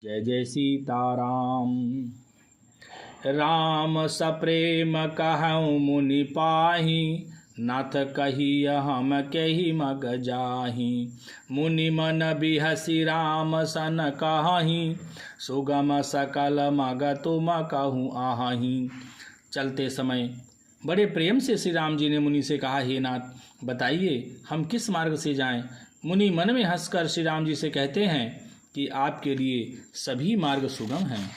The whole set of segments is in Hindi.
जय जय सीताराम। राम सप्रेम कहऊँ मुनि पाही, नाथ कही हम कही मग जाही। मुनि मन बिहसी राम सन कहीं, सुगम सकल मग तुम कहूँ आही। चलते समय बड़े प्रेम से श्री राम जी ने मुनि से कहा, हे नाथ बताइए हम किस मार्ग से जाएं। मुनि मन में हंसकर श्री राम जी से कहते हैं कि आपके लिए सभी मार्ग सुगम हैं।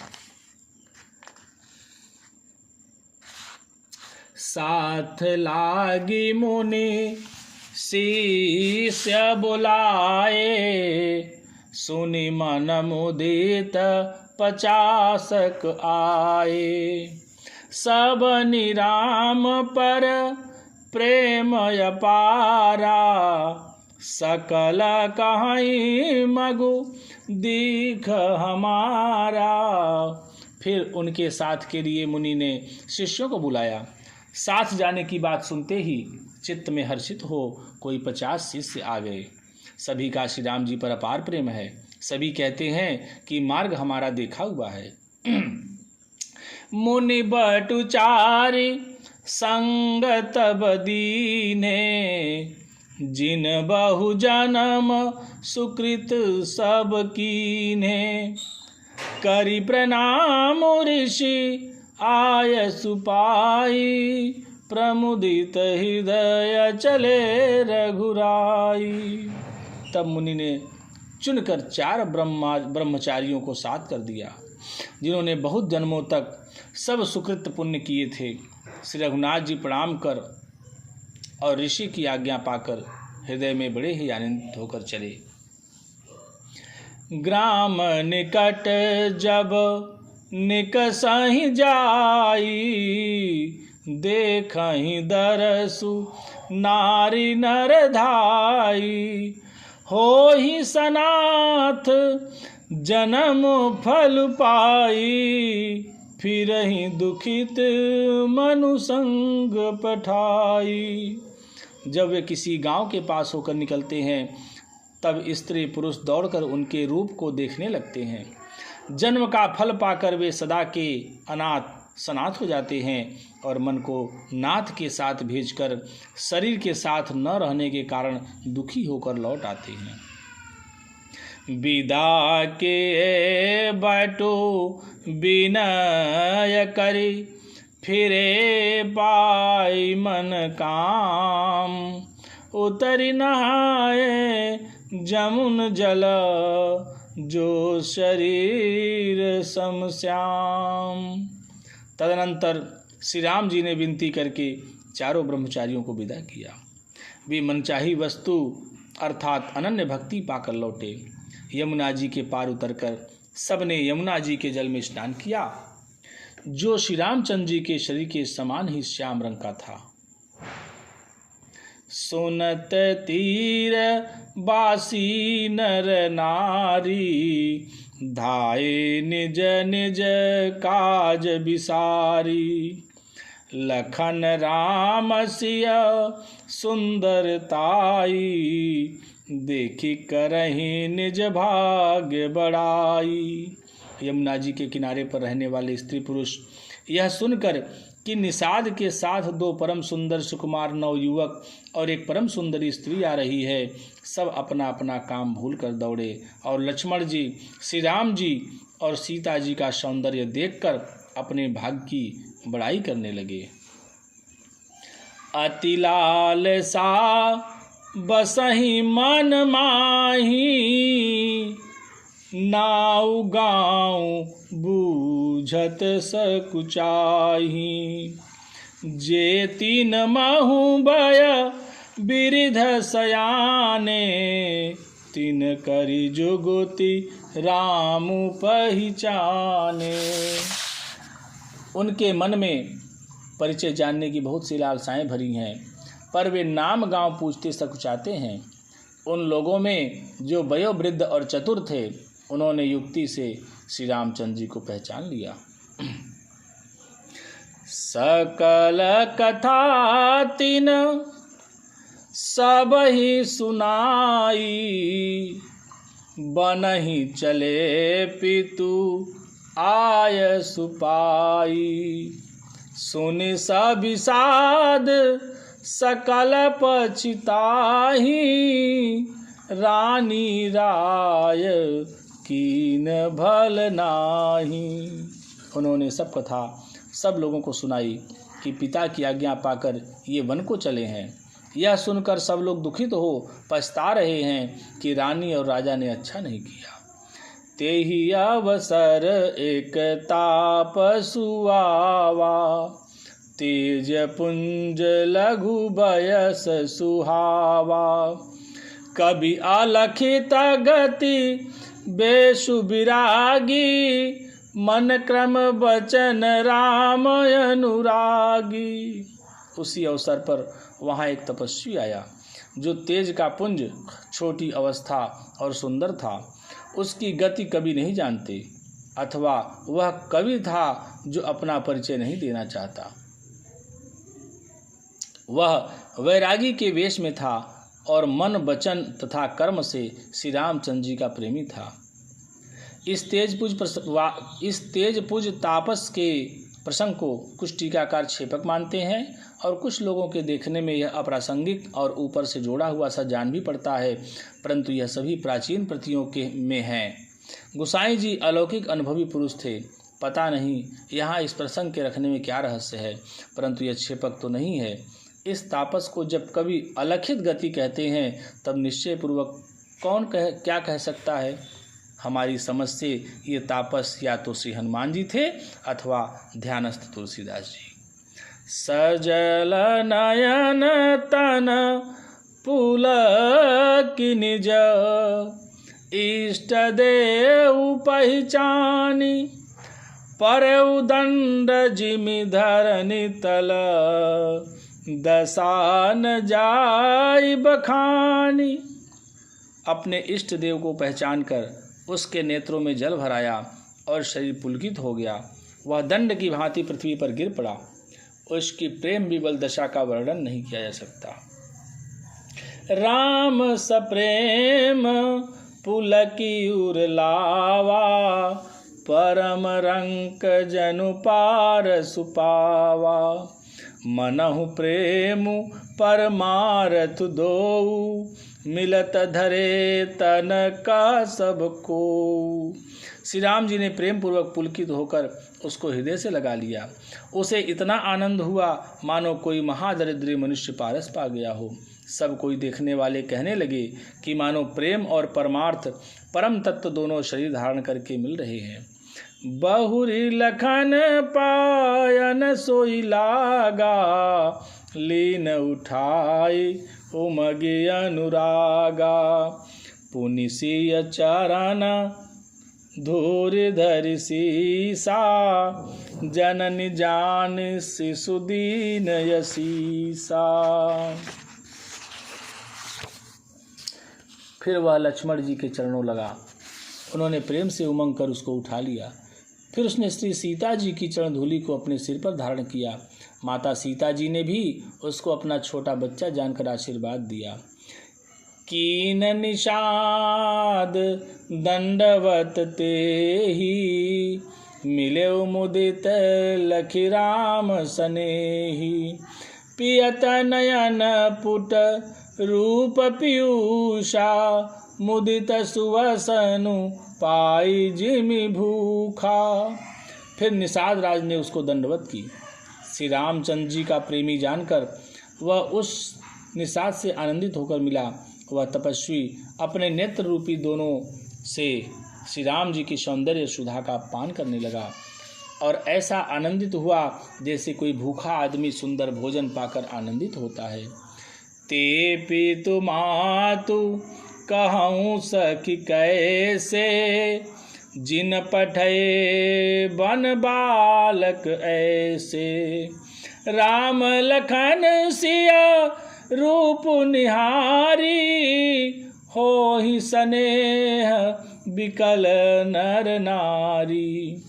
साथ लागी मुनि शिष्य बुलाए, सुनि मन मुदित 50 आए। सब निराम पर प्रेम अपारा, सकल कहीं मगु दीख हमारा। फिर उनके साथ के लिए मुनि ने शिष्यों को बुलाया। साथ जाने की बात सुनते ही चित्त में हर्षित हो कोई 50 शिष्य आ गए। सभी का श्री राम जी पर अपार प्रेम है। सभी कहते हैं कि मार्ग हमारा देखा हुआ है। मुनि बटुचारी संगत बदीने, जिन बहु जन्म सुकृत सब कीने। करि प्रणाम ऋषि आय सुपाई, प्रमुदित हृदय चले रघुराई। तब मुनि ने चुनकर 4 ब्रह्मचारियों को साथ कर दिया, जिन्होंने बहुत जन्मों तक सब सुकृत पुण्य किए थे। श्री रघुनाथ जी प्रणाम कर और ऋषि की आज्ञा पाकर हृदय में बड़े ही आनंदित होकर चले। ग्राम निकट जब निकसहि जाई, देखहि दरसु नारी नर धाई। होहि सनाथ जन्म फल पाई, फिरहि दुखित मनु संग पठाई। जब वे किसी गांव के पास होकर निकलते हैं, तब स्त्री पुरुष दौड़कर उनके रूप को देखने लगते हैं। जन्म का फल पाकर वे सदा के अनाथ सनाथ हो जाते हैं और मन को नाथ के साथ भेजकर शरीर के साथ न रहने के कारण दुखी होकर लौट आते हैं। विदा के बैठो विनय करी, फिरे पाई मन काम। उतरी नहाए जमुन जल, जो शरीर समश्याम। तदनंतर श्री राम जी ने विनती करके 4 ब्रह्मचारियों को विदा किया। वे मनचाही वस्तु अर्थात अनन्य भक्ति पाकर लौटे। यमुना जी के पार उतरकर सबने यमुना जी के जल में स्नान किया, जो श्री रामचंद्र जी के शरीर के समान ही श्याम रंग का था। सुनत तीर बासी नर नारी, धाये निज निज काज बिसारी। लखन राम सिया सुंदरताई, देखी करहि निज भाग्य बड़ाई। यमुना जी के किनारे पर रहने वाले स्त्री पुरुष यह सुनकर कि निषाद के साथ 2 परम सुंदर सुकुमार नवयुवक और एक परम सुंदरी स्त्री आ रही है, सब अपना अपना काम भूल कर दौड़े और लक्ष्मण जी, श्री राम जी और सीता जी का सौंदर्य देखकर अपने भाग्य की बड़ाई करने लगे। अति लाल सा बसहि मन माही, नाउ गाँव बूझत सकुचाही। जे 3 महु बय बिरिध सयाने, तिन करि जुगुति राम पहचाने। उनके मन में परिचय जानने की बहुत सी लालसाएं भरी हैं, पर वे नाम गांव पूछते सकुचाते हैं। उन लोगों में जो वयोवृद्ध और चतुर थे, उन्होंने युक्ति से श्री रामचंद्र जी को पहचान लिया। सकल कथा तिन सब ही सुनाई, बनहि चले पितु आय सुपाई। सुनि सबिषाद सकल पछिताहि, रानी राय कीन भल नाही। उन्होंने सब कथा सब लोगों को सुनाई कि पिता की आज्ञा पाकर ये वन को चले हैं। यह सुनकर सब लोग दुखित हो पछता रहे हैं कि रानी और राजा ने अच्छा नहीं किया। तेहि अवसर एक तापसु आवा, तेज पुंज लघु बयस सुहावा। कवि अलखित गति बेसु विरागी, मन क्रम बचन राम अनुरागी। उसी अवसर पर वहाँ एक तपस्वी आया जो तेज का पुंज, छोटी अवस्था और सुंदर था। उसकी गति कभी नहीं जानते, अथवा वह कवि था जो अपना परिचय नहीं देना चाहता। वह वैरागी के वेश में था और मन वचन तथा कर्म से श्री रामचंद्र जी का प्रेमी था। इस तेज पुज तापस के प्रसंग को कुछ टीकाकार क्षेपक मानते हैं और कुछ लोगों के देखने में यह अप्रासंगिक और ऊपर से जोड़ा हुआ सा जान भी पड़ता है, परंतु यह सभी प्राचीन प्रतियों के में हैं। गोसाई जी अलौकिक अनुभवी पुरुष थे। पता नहीं यहाँ इस प्रसंग के रखने में क्या रहस्य है, परंतु यह क्षेपक तो नहीं है। इस तापस को जब कभी अलखित गति कहते हैं तब निश्चय पूर्वक कौन क्या कह सकता है। हमारी समझ से ये तापस या तो श्री हनुमान जी थे अथवा ध्यानस्थ तुलसीदास जी। सजल नयन तन पुलक निज, इष्ट देव पहचानी। परउ दंड जिमि धरनी तल, दसान जाय बखानी। अपने इष्ट देव को पहचान कर उसके नेत्रों में जल भराया और शरीर पुलकित हो गया। वह दंड की भांति पृथ्वी पर गिर पड़ा। उसकी प्रेम विवल दशा का वर्णन नहीं किया जा सकता। राम सप्रेम पुलकी उर लावा, परम रंक जनु पार सुपावा। मनहु प्रेम परमारथ दोऊ, मिलत धरे तन का सबको। श्री राम जी ने प्रेम पूर्वक पुलकित होकर उसको हृदय से लगा लिया। उसे इतना आनंद हुआ मानो कोई महादरिद्री मनुष्य पारस पा गया हो। सब कोई देखने वाले कहने लगे कि मानो प्रेम और परमार्थ परम तत्व दोनों शरीर धारण करके मिल रहे हैं। बहुरी लखन पायन सोई लागा, लीन उठाई उमगे अनुरागा। पुनिसिय चरण धूर धरि सीसा, जननी जान शिशु दीन यसीसा। फिर वह लक्ष्मण जी के चरणों लगा। उन्होंने प्रेम से उमंग कर उसको उठा लिया। फिर उसने श्री सीता जी की चरण धूलि को अपने सिर पर धारण किया। माता सीता जी ने भी उसको अपना छोटा बच्चा जानकर आशीर्वाद दिया। कीन निषाद दंडवत तेहि, मिले मुदित लखि राम सनेहि। पियत नयन पुट रूप पीयूषा, मुदित सुवसनु पाई जिमि भूखा। फिर निषाद राज ने उसको दंडवत की। श्री रामचंद्र जी का प्रेमी जानकर वह उस निषाद से आनंदित होकर मिला। वह तपस्वी अपने नेत्र रूपी दोनों से श्री राम जी की सौंदर्य सुधा का पान करने लगा और ऐसा आनंदित हुआ जैसे कोई भूखा आदमी सुंदर भोजन पाकर आनंदित होता है। ते पितु मातु कहूँ सखी कैसे, जिन पठे बन बालक ऐसे। राम लखन सिया रूप निहारी, हो ही स्नेह बिकल नर नारी।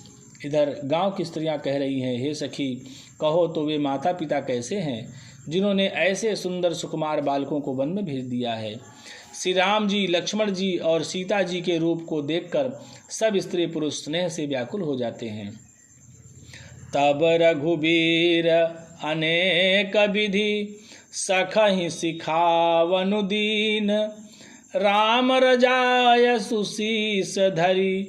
इधर गांव की स्त्रियां कह रही हैं, हे सखी कहो तो वे माता पिता कैसे हैं जिन्होंने ऐसे सुंदर सुकुमार बालकों को वन में भेज दिया है। श्री राम जी, लक्ष्मण जी और सीता जी के रूप को देखकर सब स्त्री पुरुष स्नेह से व्याकुल हो जाते हैं। तब रघुबीर अनेक विधि सखहि सिखावनु दीन, राम रजाय सुशीस धरी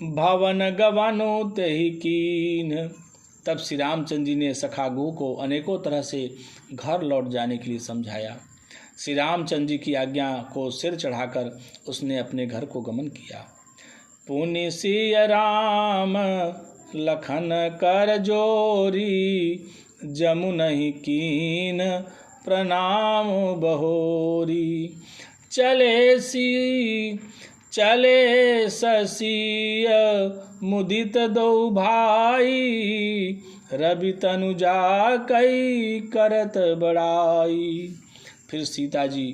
भवन गवनु तेहि कीन। तब श्री रामचंद्र जी ने सखागु को अनेकों तरह से घर लौट जाने के लिए समझाया। श्री रामचंद्र जी की आज्ञा को सिर चढ़ाकर उसने अपने घर को गमन किया। पुनि सिय राम लखन कर जोरी, जमुनहि कीन प्रणाम बहोरी। चले ससिय मुदित दो भाई, रवि तनुजा कई करत बड़ाई। फिर सीता जी,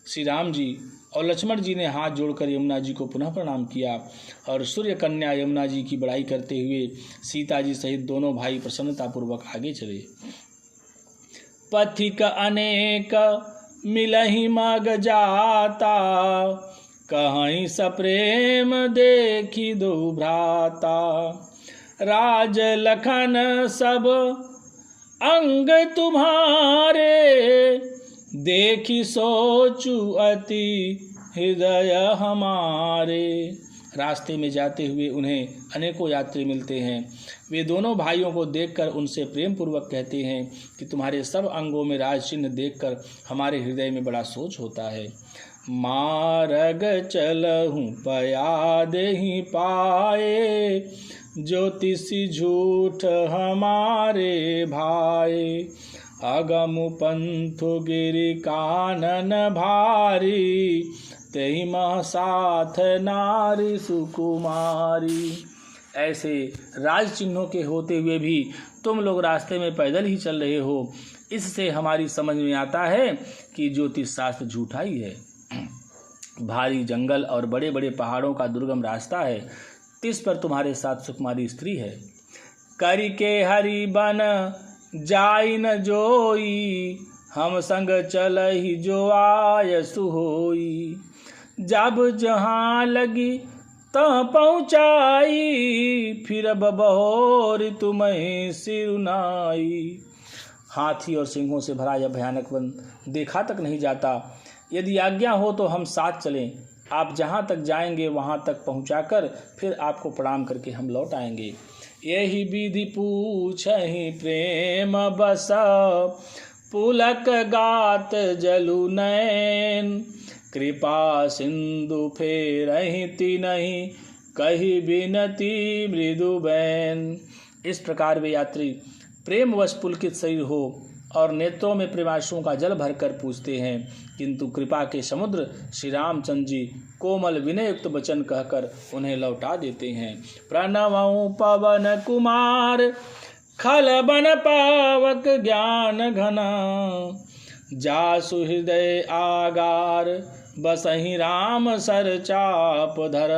श्री राम जी और लक्ष्मण जी ने हाथ जोड़कर यमुना जी को पुनः प्रणाम किया और सूर्य कन्या यमुना जी की बड़ाई करते हुए सीता जी सहित दोनों भाई प्रसन्नतापूर्वक आगे चले। पथिक अनेक मिलहि मग जाता, कहीं सप्रेम देखी दो भ्राता। राज लखन सब अंग तुम्हारे, देखी सोचू अति हृदय हमारे। रास्ते में जाते हुए उन्हें अनेकों यात्री मिलते हैं। वे दोनों भाइयों को देखकर उनसे प्रेम पूर्वक कहते हैं कि तुम्हारे सब अंगों में राज चिन्ह देखकर हमारे हृदय में बड़ा सोच होता है। मार्ग चलहूँ पया देहि पाए, ज्योतिषी झूठ हमारे भाई। अगमु पंथु गिरि कानन भारी, तेहि मह साथ नारी सुकुमारी। ऐसे राज चिन्हों के होते हुए भी तुम लोग रास्ते में पैदल ही चल रहे हो। इससे हमारी समझ में आता है कि ज्योतिष शास्त्र झूठा ही है। भारी जंगल और बड़े बड़े पहाड़ों का दुर्गम रास्ता है, तिस पर तुम्हारे साथ सुकुमारी स्त्री है। करि के हरि बन जाई न जोई, हम संग चलहि जो आयसु होई। जब जहाँ लगी तह पहुँचाई, फिर बहोर तुम्हें सिरुनाई। हाथी और सिंहों से भरा यह भयानक वन देखा तक नहीं जाता। यदि आज्ञा हो तो हम साथ चलें। आप जहाँ तक जाएंगे वहाँ तक पहुँचाकर फिर आपको प्रणाम करके हम लौट आएंगे। यही विधि पूछहि प्रेम बस, पुलक गात जलु नैन। कृपा सिंधु फेरहि तिनहि, कही बिनती मृदु बैन। इस प्रकार वे यात्री प्रेमवश पुलकित शरीर हो और नेत्रों में प्रेमाश्रुओं का जल भरकर पूछते हैं, किंतु कृपा के समुद्र श्री रामचंद्र जी कोमल विनययुक्त वचन कहकर उन्हें लौटा देते हैं। प्रणवं पवन कुमार, खल बन पावक ज्ञान घना। जासु हृदय आगार, बसहि राम सर चाप धर।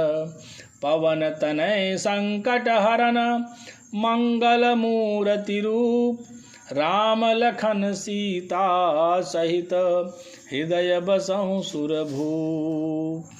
पवन तनय संकट हरन, मंगल मूर्ति रूप। राम लखन सीता सहित, हृदय बसहु सुरभूप।